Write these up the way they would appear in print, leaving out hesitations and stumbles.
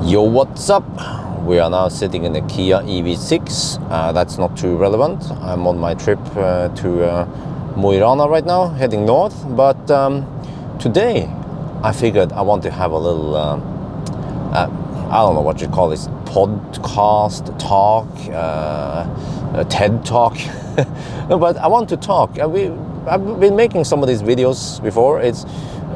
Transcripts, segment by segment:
Yo, what's up? We are now sitting in the Kia EV6. That's not too relevant. I'm on my trip to Mo i Rana right now, heading north. But today I figured I want to have a little, I don't know what you call this, podcast talk, a TED talk. No, but I want to talk. I've been making some of these videos before.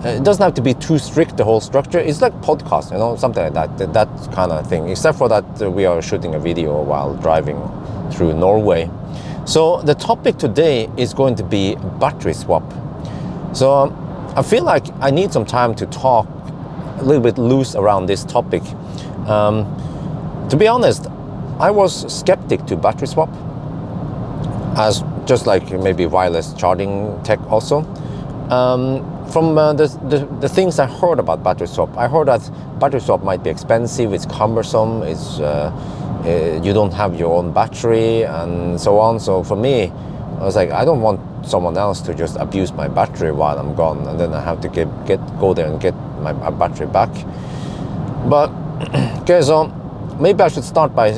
It doesn't have to be too strict, the whole structure. It's like podcast, you know, something like that kind of thing. Except for that we are shooting a video while driving through Norway. So the topic today is going to be battery swap. So I feel like I need some time to talk a little bit loose around this topic. To be honest, I was skeptic to battery swap, as just like maybe wireless charging tech also. From the things I heard about battery swap, I heard that battery swap might be expensive, it's cumbersome, you don't have your own battery and so on. So for me, I was like, I don't want someone else to just abuse my battery while I'm gone, and then I have to go there and get my battery back. But okay, so maybe I should start by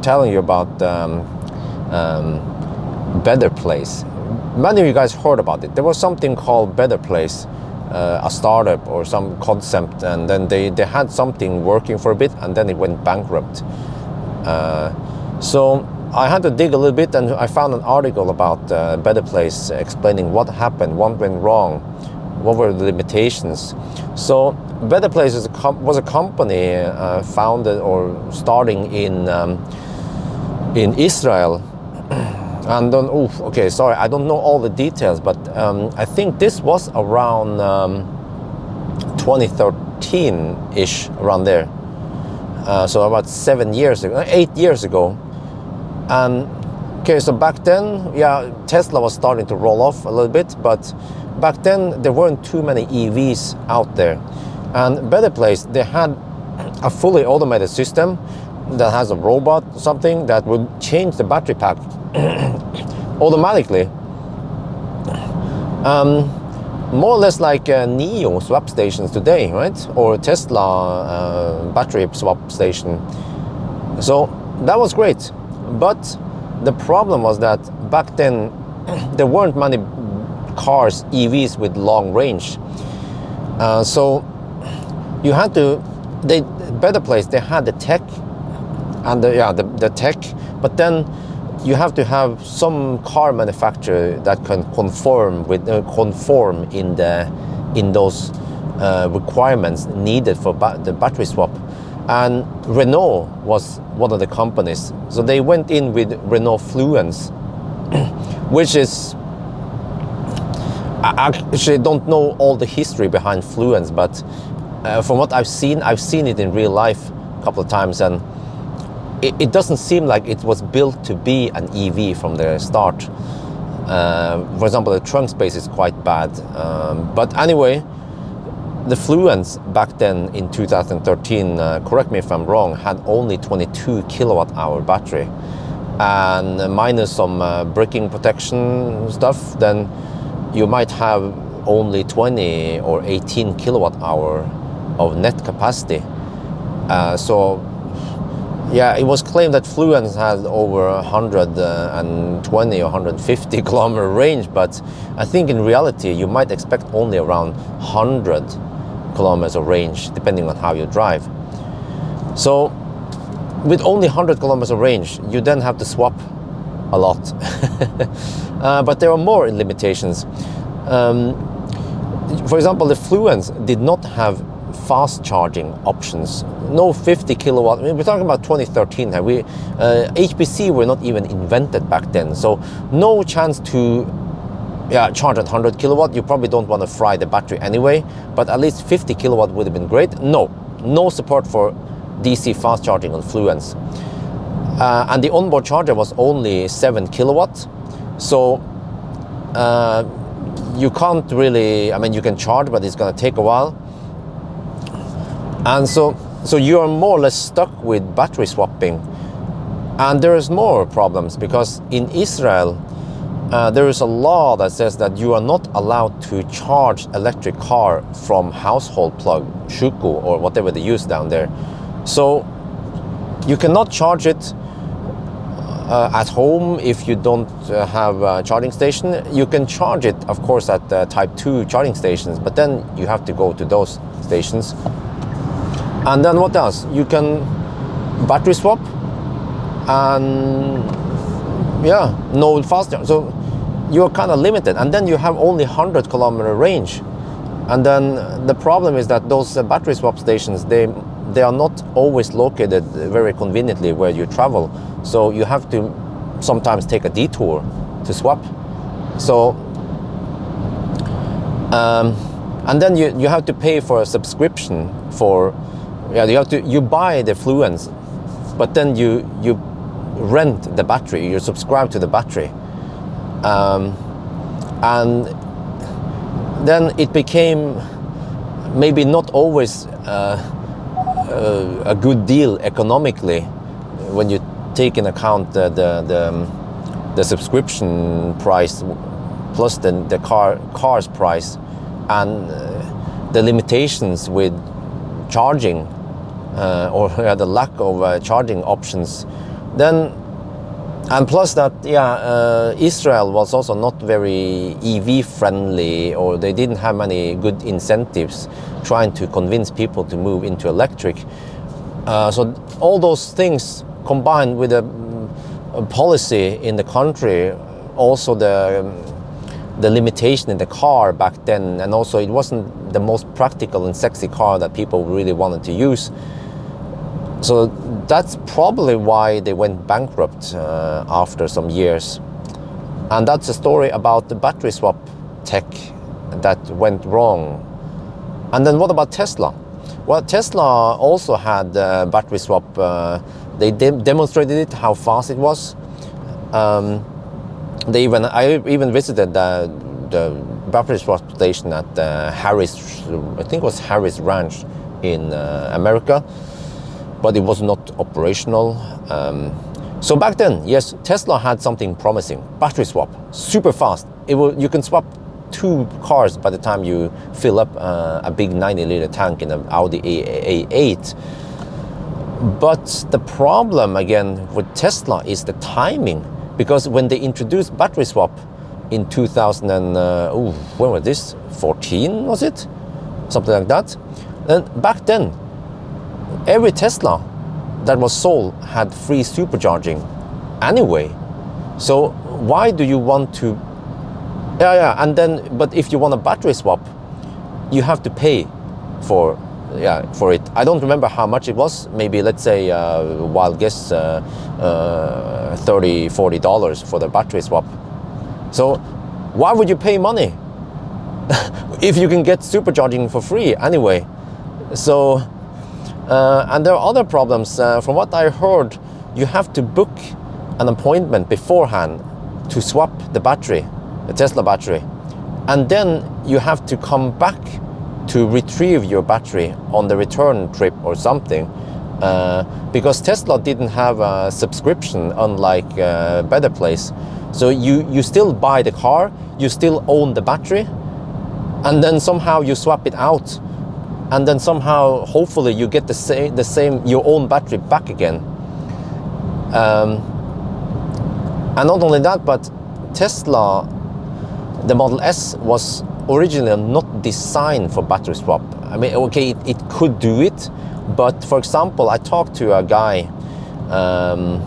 telling you about Better Place. Many of you guys heard about it. There was something called Better Place, a startup or some concept, and then they had something working for a bit, and then it went bankrupt. So I had to dig a little bit, and I found an article about Better Place explaining what happened, what went wrong, what were the limitations. So Better Place was a company founded or starting in Israel. And then, okay, sorry, I don't know all the details, but I think this was around 2013-ish, around there. So about 8 years ago. And okay, so back then, yeah, Tesla was starting to roll off a little bit, but back then there weren't too many EVs out there. And Better Place, they had a fully automated system that has a robot or something that would change the battery pack automatically, more or less like NIO swap stations today, right? Or Tesla battery swap station. So that was great, but the problem was that back then there weren't many cars, EVs with long range. So you had to, Better Place, they had the tech and the tech, but then you have to have some car manufacturer that can conform in those requirements needed for the battery swap. And Renault was one of the companies, so they went in with Renault Fluence, which is, I actually don't know all the history behind Fluence, but from what I've seen it in real life a couple of times, and it doesn't seem like it was built to be an EV from the start. For example, the trunk space is quite bad. But anyway, the Fluence back then in 2013, correct me if I'm wrong, had only 22 kilowatt-hour battery. And minus some braking protection stuff, then you might have only 20 or 18 kilowatt-hour of net capacity. So yeah, it was claimed that Fluence had over 120 or 150 kilometer range, but I think in reality you might expect only around 100 kilometers of range, depending on how you drive. So with only 100 kilometers of range, you then have to swap a lot. But there are more limitations. For example, the Fluence did not have fast charging options. No 50 kilowatt. I mean, we're talking about 2013 here. HPC were not even invented back then, so no chance to charge at 100 kilowatt. You probably don't want to fry the battery anyway, but at least 50 kilowatt would have been great. No support for DC fast charging on Fluence. And the onboard charger was only 7 kilowatt, so you can't really, I mean, you can charge, but it's going to take a while. And so you are more or less stuck with battery swapping. And there is more problems, because in Israel there is a law that says that you are not allowed to charge electric car from household plug, shuku, or whatever they use down there. So you cannot charge it at home if you don't have a charging station. You can charge it, of course, at Type 2 charging stations, but then you have to go to those stations. And then what else? You can battery swap and yeah, no faster. So you're kind of limited, and then you have only 100-kilometer range. And then the problem is that those battery swap stations, they are not always located very conveniently where you travel. So you have to sometimes take a detour to swap. So and then you have to pay for a subscription for, yeah, you buy the Fluence, but then you rent the battery, you subscribe to the battery. And then it became maybe not always a good deal economically when you take in account the subscription price plus the car's price and the limitations with charging or the lack of charging options. Then and plus that, Israel was also not very EV friendly, or they didn't have many good incentives trying to convince people to move into electric. So all those things combined with a policy in the country, also the limitation in the car back then, and also it wasn't the most practical and sexy car that people really wanted to use. So that's probably why they went bankrupt after some years. And that's a story about the battery swap tech that went wrong. And then what about Tesla? Well, Tesla also had battery swap. They demonstrated it, how fast it was. I even visited the battery swap station at Harris, I think it was Harris Ranch in America. But it was not operational. So back then, yes, Tesla had something promising. Battery swap, super fast. You can swap 2 cars by the time you fill up a big 90-liter tank in an Audi A8. But the problem, again, with Tesla is the timing. Because when they introduced battery swap in 2000 and, when was this? 14, was it? Something like that. And back then, every Tesla that was sold had free supercharging anyway. So why do you want to? And then, but if you want a battery swap, you have to pay for it. I don't remember how much it was. Maybe let's say wild guess $30-40 for the battery swap. So why would you pay money if you can get supercharging for free anyway? So. And there are other problems. From what I heard, you have to book an appointment beforehand to swap the battery, the Tesla battery. And then you have to come back to retrieve your battery on the return trip or something. Because Tesla didn't have a subscription, unlike Better Place. So you still buy the car, you still own the battery, and then somehow you swap it out. And then somehow, hopefully, you get the same your own battery back again. And not only that, but Tesla, the Model S was originally not designed for battery swap. I mean, okay, it could do it, but for example, I talked to a guy, a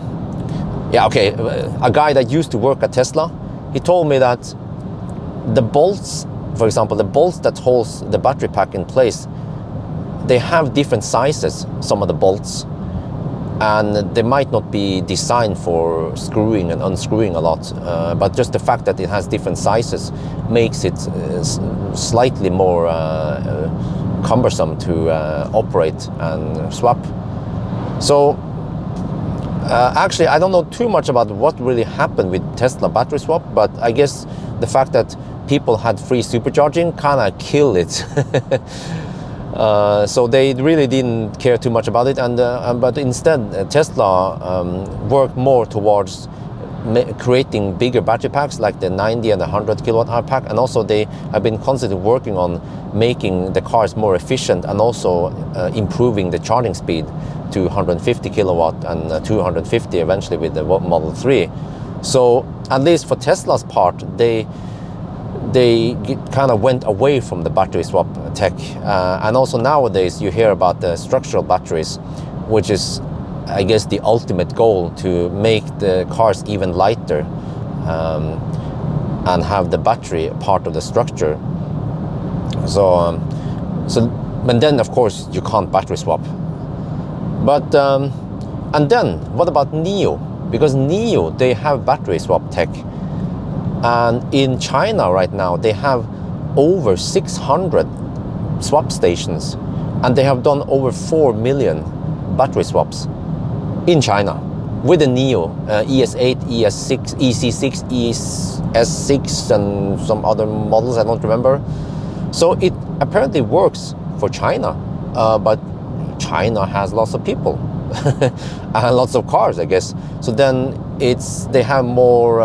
guy that used to work at Tesla. He told me that the bolts, for example, the bolts that holds the battery pack in place, they have different sizes, some of the bolts, and they might not be designed for screwing and unscrewing a lot, but just the fact that it has different sizes makes it slightly more cumbersome to operate and swap. So actually, I don't know too much about what really happened with Tesla battery swap, but I guess the fact that people had free supercharging kind of killed it. So they really didn't care too much about it, but instead Tesla worked more towards creating bigger battery packs like the 90 and the 100 kilowatt hour pack, and also they have been constantly working on making the cars more efficient and also improving the charging speed to 150 kilowatt and 250 eventually with the Model 3. So at least for Tesla's part, they kind of went away from the battery swap tech, and also nowadays you hear about the structural batteries, which is, I guess, the ultimate goal, to make the cars even lighter and have the battery part of the structure. So and then of course you can't battery swap. But and then what about NIO? Because NIO, they have battery swap tech, and in China right now they have over 600 swap stations, and they have done over 4 million battery swaps in China with the NIO, ES8, ES6, EC6, ES6 and some other models I don't remember. So it apparently works for China, but China has lots of people and lots of cars, I guess. So then they have more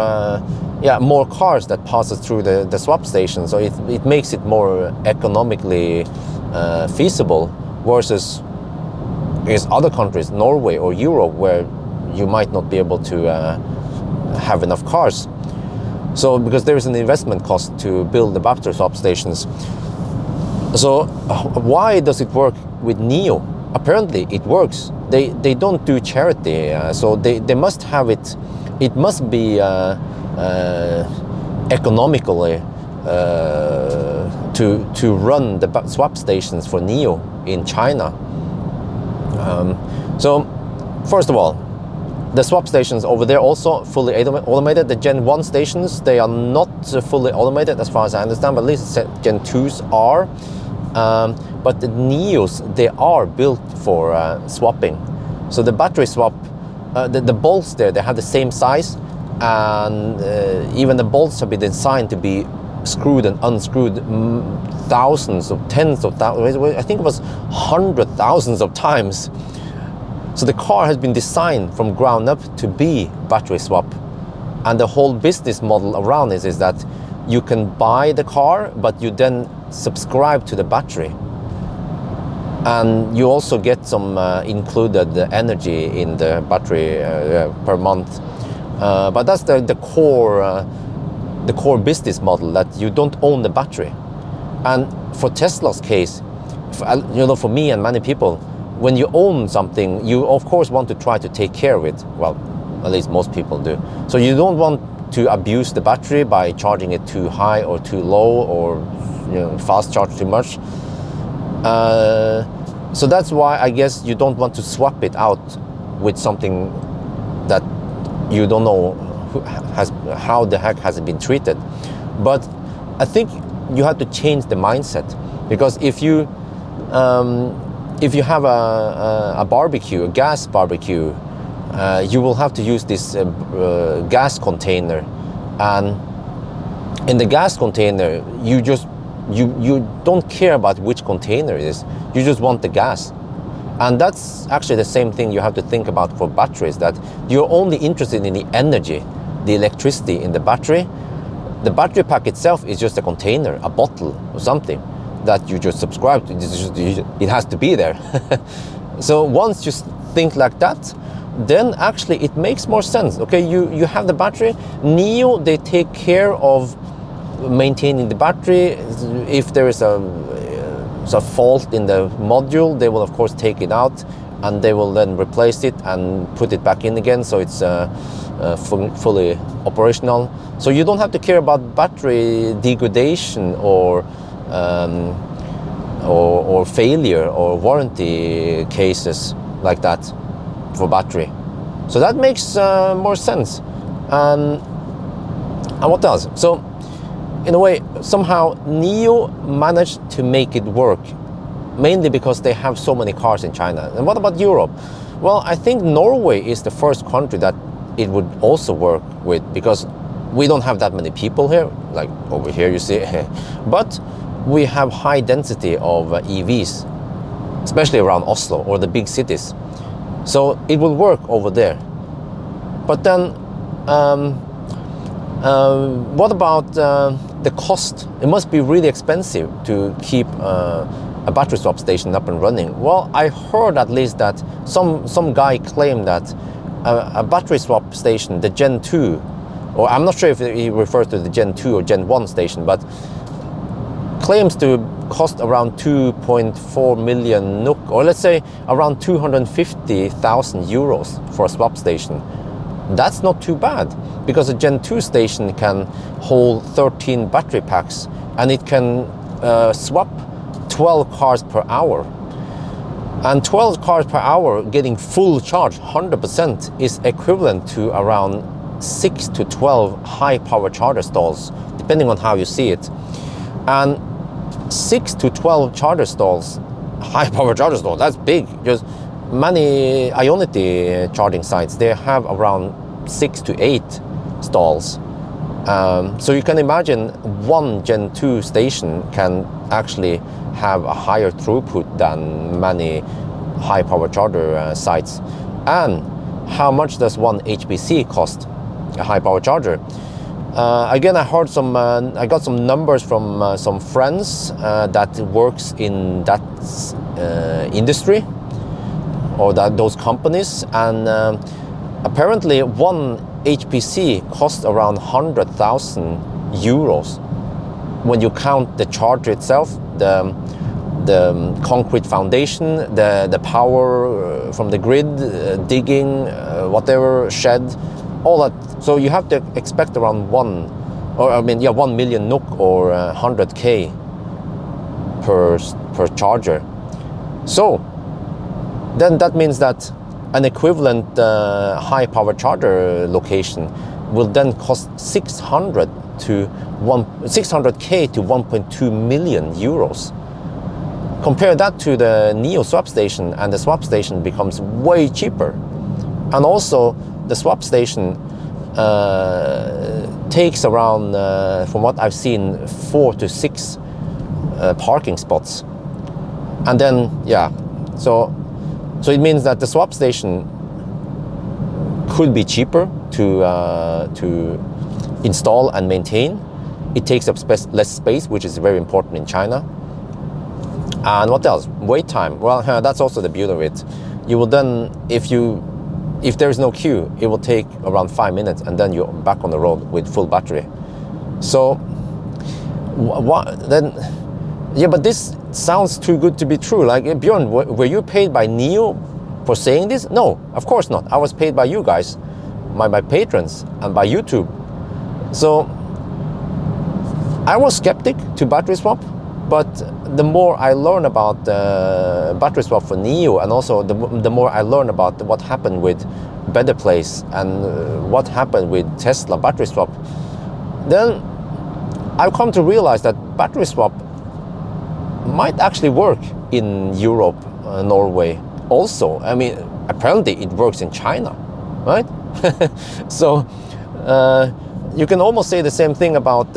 more cars that passes through the swap station, so it makes it more economically feasible versus other countries, Norway or Europe, where you might not be able to have enough cars. So because there is an investment cost to build the battery swap stations. So why does it work with NIO? Apparently it works. They don't do charity, so they must have it. It must be economically to run the swap stations for NIO in China. So first of all, the swap stations over there also fully automated. The Gen 1 stations, they are not fully automated as far as I understand, but at least Gen 2s are. But the NIOs, they are built for swapping. So the battery swap, the bolts there, they have the same size, and even the bolts have been designed to be screwed and unscrewed thousands of, tens of thousands, I think it was 100,000s of times. So the car has been designed from ground up to be battery swap. And the whole business model around this is that you can buy the car, but you then subscribe to the battery. And you also get some included energy in the battery per month. But that's the core business model, that you don't own the battery. And for Tesla's case, for me and many people, when you own something, you of course want to try to take care of it. Well, at least most people do. So you don't want to abuse the battery by charging it too high or too low, or fast charge too much. So that's why I guess you don't want to swap it out with something that you don't know how the heck has it been treated. But I think you have to change the mindset, because if you have a barbecue, a gas barbecue, you will have to use this gas container, and in the gas container you don't care about which container it is, you just want the gas. And that's actually the same thing you have to think about for batteries, that you're only interested in the energy, the electricity in the battery. The battery pack itself is just a container, a bottle or something that you just subscribe to. It has to be there. So once you think like that, then actually it makes more sense. Okay, you have the battery. NIO, they take care of maintaining the battery. If there is a fault in the module, they will of course take it out, and they will then replace it and put it back in again, so it's fully operational. So you don't have to care about battery degradation or failure or warranty cases like that for battery. So that makes more sense. And what else? So in a way, somehow NIO managed to make it work, mainly because they have so many cars in China. And what about Europe? Well, I think Norway is the first country that it would also work with, because we don't have that many people here, like over here you see, but we have high density of EVs, especially around Oslo or the big cities. So it will work over there. But then what about the cost? It must be really expensive to keep a battery swap station up and running. Well, I heard at least that some guy claimed that a battery swap station, the Gen 2, or I'm not sure if he refers to the Gen 2 or Gen 1 station, but claims to cost around 2.4 million NOK, or let's say around 250,000 euros for a swap station. That's not too bad, because a Gen 2 station can hold 13 battery packs, and it can swap 12 cars per hour. And 12 cars per hour getting full charge, 100%, is equivalent to around 6 to 12 high power charger stalls, depending on how you see it. And 6 to 12 charger stalls, high power charger stalls, that's big. Just many Ioniq charging sites, they have around 6 to 8 stalls. So you can imagine one Gen 2 station can actually have a higher throughput than many high power charger sites. And how much does one HPC cost, a high power charger? Again, I heard I got some numbers from some friends that works in that industry, or those companies, and apparently one HPC costs around 100,000 euros when you count the charger itself, the concrete foundation, the power from the grid, digging, whatever, shed, all that. So you have to expect around 1 million NOK or 100k per charger. So then that means that an equivalent high power charger location will then cost 600k to 1.2 million euros. Compare that to the NIO swap station, and the swap station becomes way cheaper. And also the swap station takes around, from what I've seen, 4 to 6 parking spots. And then, yeah, so it means that the swap station could be cheaper to install and maintain. It takes up less space, which is very important in China. And what else? Wait time. Well, that's also the beauty of it. You will then, if there is no queue, it will take around 5 minutes, and then you're back on the road with full battery. So, what then? Yeah, but this sounds too good to be true. Like, Bjørn, were you paid by NIO for saying this? No, of course not. I was paid by you guys, my patrons, and by YouTube. So I was skeptic to battery swap, but the more I learn about battery swap for NIO, and also the more I learn about what happened with Better Place and what happened with Tesla battery swap, then I've come to realize that battery swap might actually work in Europe, Norway also. I mean, apparently it works in China, right? So you can almost say the same thing about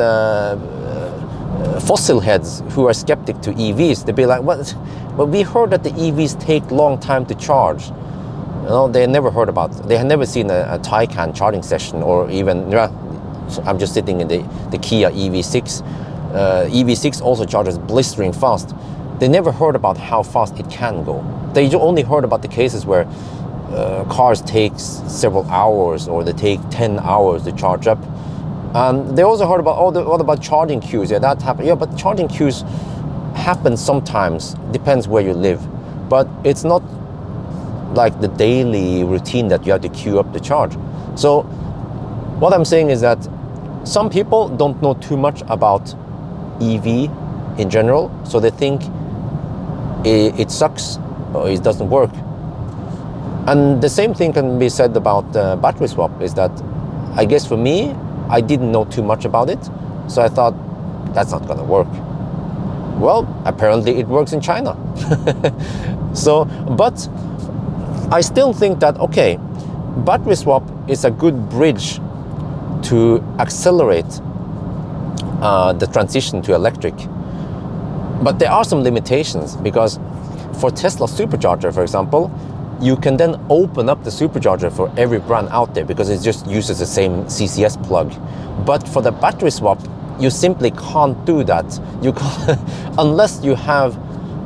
fossil heads who are skeptic to EVs. They'd be like, "What? But we heard that the EVs take long time to charge." You know, they never heard about. They had never seen a Taycan charging session, or even. I'm just sitting in the Kia EV6. EV6 also charges blistering fast. They never heard about how fast it can go. They only heard about the cases where cars take several hours, or they take 10 hours to charge up. And they also heard about, what about charging queues? Yeah, that happened. Yeah, but charging queues happen sometimes, depends where you live. But it's not like the daily routine that you have to queue up to charge. So what I'm saying is that some people don't know too much about EV in general, so they think it sucks or it doesn't work. And the same thing can be said about battery swap, is that I guess for me, I didn't know too much about it, so I thought that's not gonna work. Well, apparently it works in China. So, but I still think that, okay, battery swap is a good bridge to accelerate the transition to electric. But there are some limitations, because for Tesla supercharger, for example, you can then open up the supercharger for every brand out there because it just uses the same CCS plug. But for the battery swap, you simply can't do that. You can't, unless you have,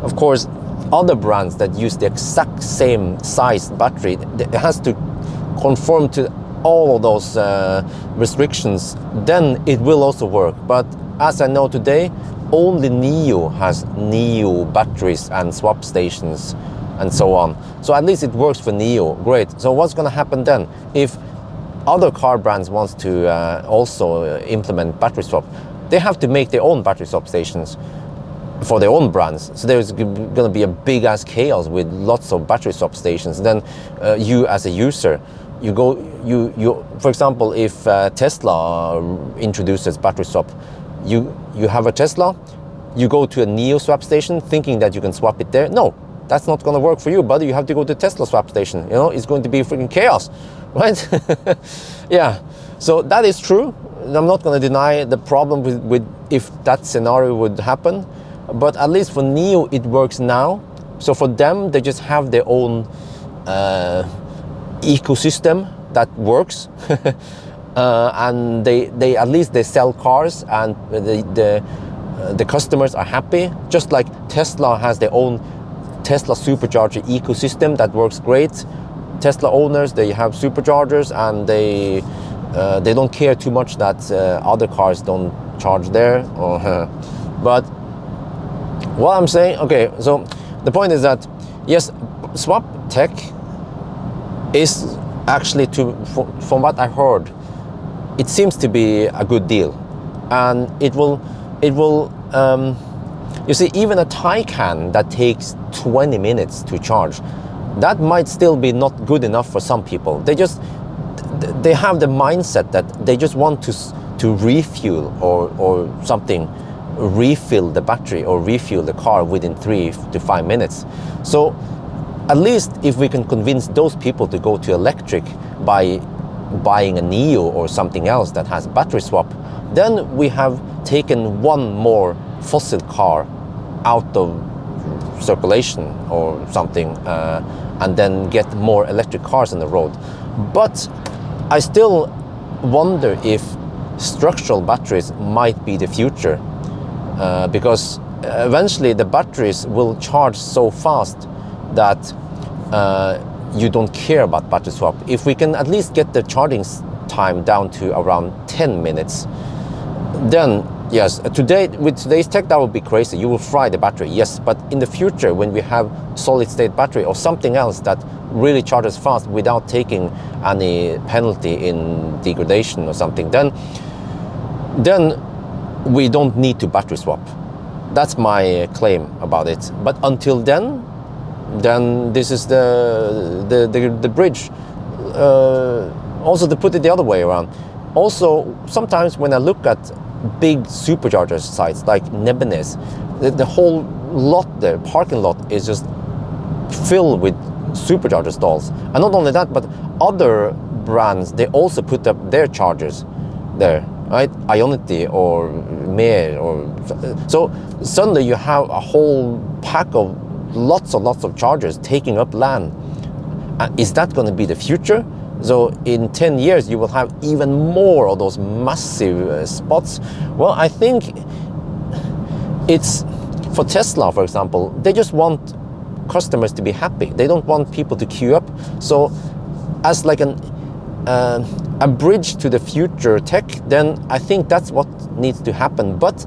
of course, other brands that use the exact same size battery. It has to conform to all of those restrictions, then it will also work. But as I know today, only NIO has NIO batteries and swap stations and so on. So at least it works for NIO. Great. So what's going to happen then? If other car brands wants to also implement battery swap, they have to make their own battery swap stations for their own brands. So there's going to be a big ass chaos with lots of battery swap stations. Then you as a user, you for example, if Tesla introduces battery swap, you have a Tesla, you go to a NIO swap station thinking that you can swap it there. No, that's not going to work for you, buddy. You have to go to Tesla swap station. You know, it's going to be freaking chaos, right? Yeah, so that is true. I'm not going to deny the problem with if that scenario would happen, but at least for NIO it works now. So for them, they just have their own ecosystem that works. And they at least they sell cars, and the customers are happy. Just like Tesla has their own Tesla supercharger ecosystem that works great. Tesla owners, they have superchargers, and they don't care too much that other cars don't charge there. But what I'm saying, okay, so the point is that yes, swap tech is actually, from what I heard, it seems to be a good deal, and it will you see, even a Taycan that takes 20 minutes to charge, that might still be not good enough for some people. They have the mindset that they just want to refuel or something, refill the battery or refuel the car within 3 to 5 minutes. So at least if we can convince those people to go to electric by buying a NIO or something else that has battery swap, then we have taken one more fossil car out of circulation or something, and then get more electric cars on the road. But I still wonder if structural batteries might be the future, because eventually the batteries will charge so fast that you don't care about battery swap. If we can at least get the charging time down to around 10 minutes, then yes, with today's tech, that would be crazy. You will fry the battery, yes, but in the future, when we have solid state battery or something else that really charges fast without taking any penalty in degradation or something, then we don't need to battery swap. That's my claim about it. But until then this is the bridge. Also, to put it the other way around, also sometimes when I look at big supercharger sites like Nebbenes, the whole lot there, parking lot, is just filled with supercharger stalls. And not only that, but other brands, they also put up their chargers there, right? Ioniq or Mer, or so suddenly you have a whole pack of lots of chargers taking up land. Is that going to be the future? So in 10 years you will have even more of those massive spots. Well, I think it's, for Tesla for example, they just want customers to be happy. They don't want people to queue up. So as like a bridge to the future tech, then I think that's what needs to happen. But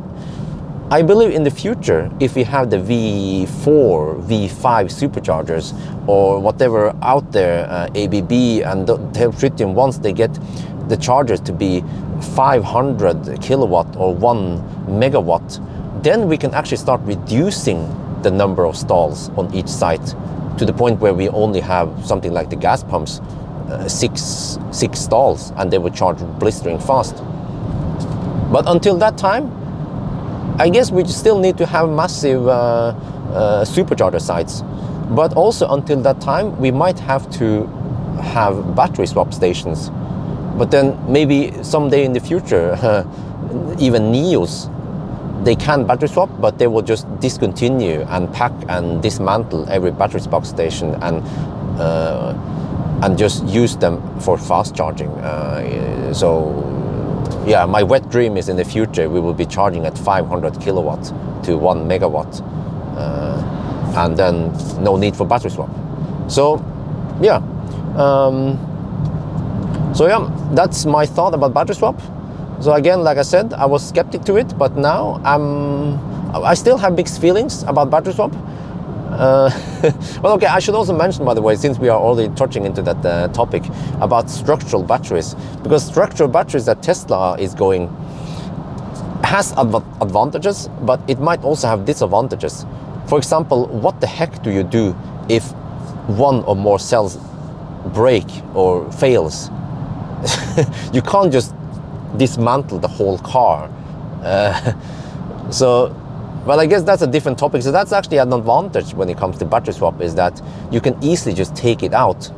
I believe in the future, if we have the V4, V5 superchargers or whatever out there, ABB and Tritium, once they get the chargers to be 500 kilowatt or 1 megawatt, then we can actually start reducing the number of stalls on each site to the point where we only have something like the gas pumps, six stalls, and they would charge blistering fast. But until that time, I guess we still need to have massive supercharger sites. But also until that time, we might have to have battery swap stations. But then maybe someday in the future, even NIOs, they can battery swap, but they will just discontinue and pack and dismantle every battery swap station and and just use them for fast charging. So yeah, my wet dream is in the future we will be charging at 500 kilowatts to 1 megawatt, and then no need for battery swap. So yeah, that's my thought about battery swap. So again, like I said, I was skeptic to it, but now I still have mixed feelings about battery swap. Well, okay, I should also mention, by the way, since we are already touching into that topic, about structural batteries, because structural batteries that Tesla is going has advantages, but it might also have disadvantages. For example, what the heck do you do if one or more cells break or fails? You can't just dismantle the whole car. Well, I guess that's a different topic. So that's actually an advantage when it comes to battery swap, is that you can easily just take it out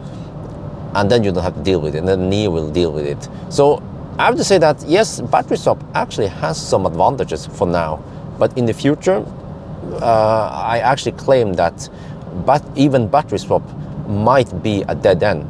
and then you don't have to deal with it, and then NIO will deal with it. So I have to say that yes, battery swap actually has some advantages for now, but in the future, I actually claim that even battery swap might be a dead end.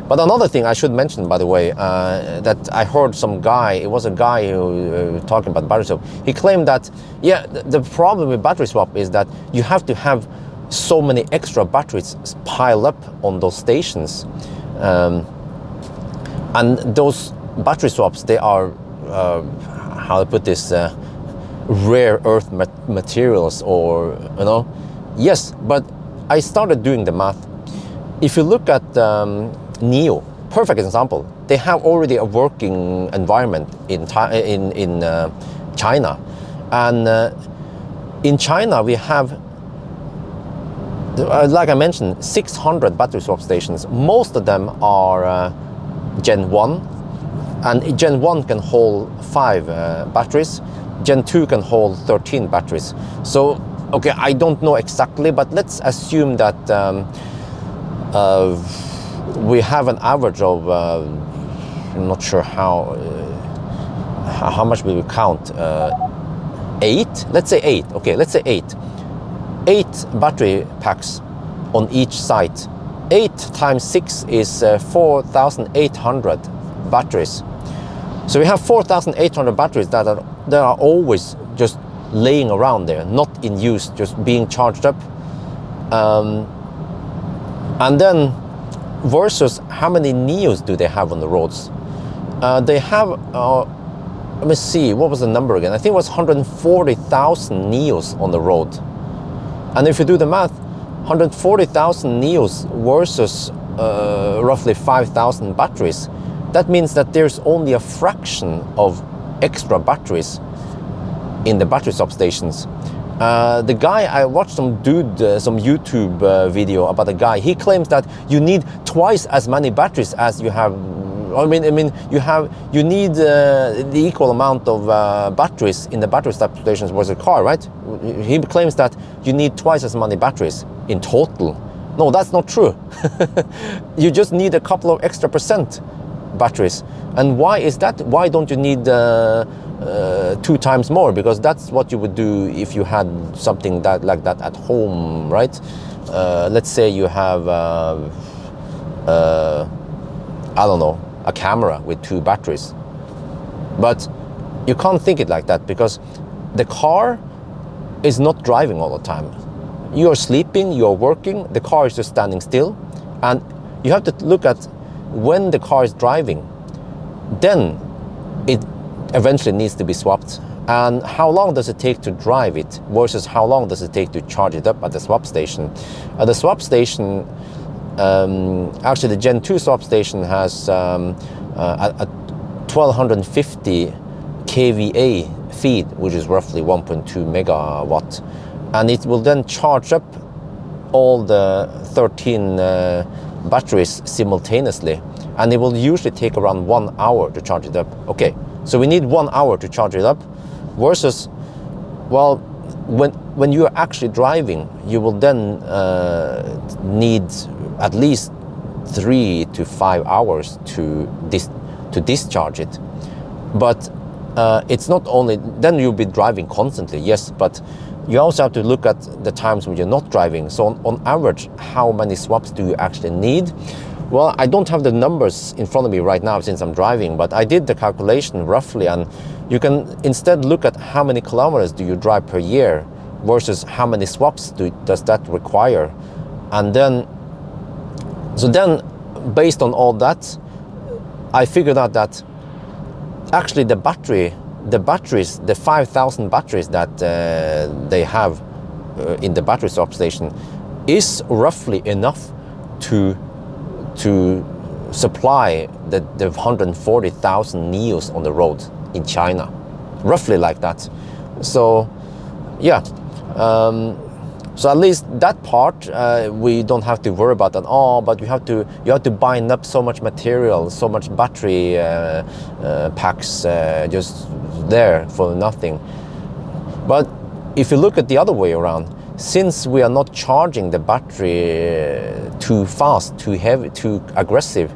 But another thing I should mention, by the way, that I heard some guy, it was a guy who talking about battery swap. He claimed that, yeah, the problem with battery swap is that you have to have so many extra batteries pile up on those stations. And those battery swaps, they are, how to put this, rare earth materials, or, you know. Yes, but I started doing the math. If you look at NIO, perfect example, they have already a working environment in China, and in China we have, like I mentioned, 600 battery swap stations. Most of them are Gen 1, and Gen 1 can hold 5 batteries. Gen 2 can hold 13 batteries. So, okay, I don't know exactly, but let's assume that we have an average of, I'm not sure how much we will count, 8? Let's say 8, okay, let's say 8. 8 battery packs on each site. 8 times 6 is 4,800 batteries. So we have 4,800 batteries that are always just laying around there, not in use, just being charged up. And then versus how many NIOs do they have on the roads? They have, let me see, what was the number again? I think it was 140,000 NIOs on the road. And if you do the math, 140,000 NIOs versus roughly 5,000 batteries, that means that there's only a fraction of extra batteries in the battery substations. The guy, I watched some YouTube video about a guy. He claims that you need twice as many batteries as you have. You need the equal amount of batteries in the battery stations versus a car, right? He claims that you need twice as many batteries in total. No, that's not true. You just need a couple of extra percent batteries. And why is that? Why don't you need 2 times more? Because that's what you would do if you had something like that at home, right? Let's say you have, I don't know, a camera with 2 batteries. But you can't think it like that, because the car is not driving all the time. You're sleeping, you're working, the car is just standing still. And you have to look at when the car is driving, then it eventually needs to be swapped. And how long does it take to drive it versus how long does it take to charge it up at the swap station? At the swap station, actually the Gen 2 swap station has a 1250 kVA feed, which is roughly 1.2 megawatt. And it will then charge up all the 13 batteries simultaneously. And it will usually take around 1 hour to charge it up. Okay, so we need 1 hour to charge it up versus, well, when you're actually driving, you will then need at least 3 to 5 hours to discharge it. But it's not only, then you'll be driving constantly, yes, but you also have to look at the times when you're not driving. So on average, how many swaps do you actually need? Well, I don't have the numbers in front of me right now since I'm driving, but I did the calculation roughly, and you can instead look at how many kilometers do you drive per year versus how many swaps does that require. And then, based on all that, I figured out that actually the batteries, the 5,000 batteries that they have in the battery swap station is roughly enough to supply the 140,000 Nios on the road in China, roughly like that. So yeah, so at least that part we don't have to worry about at all. But you have to bind up so much material, so much battery packs just there for nothing. But if you look at the other way around, since we are not charging the battery too fast, too heavy, too aggressive,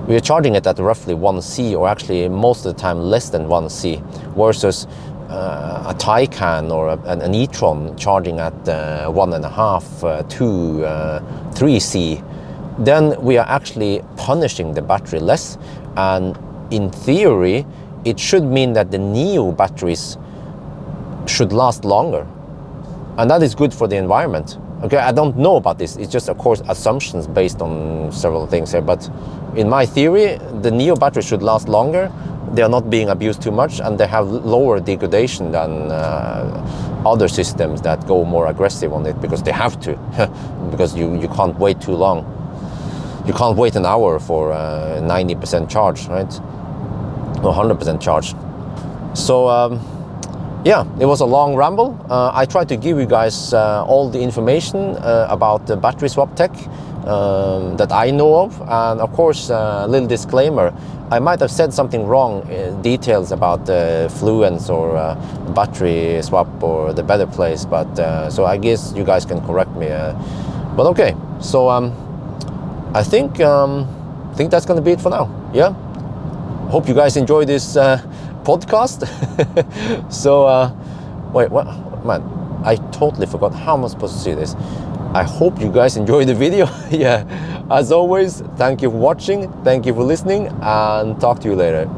we are charging it at roughly 1C, or actually most of the time less than 1C, versus a Taycan or an e-tron charging at 1.5, 2, 3C, then we are actually punishing the battery less. And in theory, it should mean that the Neo batteries should last longer. And that is good for the environment. Okay, I don't know about this. It's just, of course, assumptions based on several things here. But in my theory, the Neo battery should last longer. They are not being abused too much, and they have lower degradation than other systems that go more aggressive on it, because they have to, because you can't wait too long. You can't wait an hour for 90% charge, right? Or 100% charge. So yeah, it was a long ramble. I tried to give you guys all the information about the battery swap tech that I know of, and of course a little disclaimer, I might have said something wrong, details about Fluence or battery swap or the better place, but so I guess you guys can correct me. But okay, so I think that's gonna be it for now. Yeah, hope you guys enjoy this podcast. So wait, what, man, I totally forgot how am I supposed to say this. I hope you guys enjoyed the video. Yeah, as always, thank you for watching, thank you for listening, and talk to you later.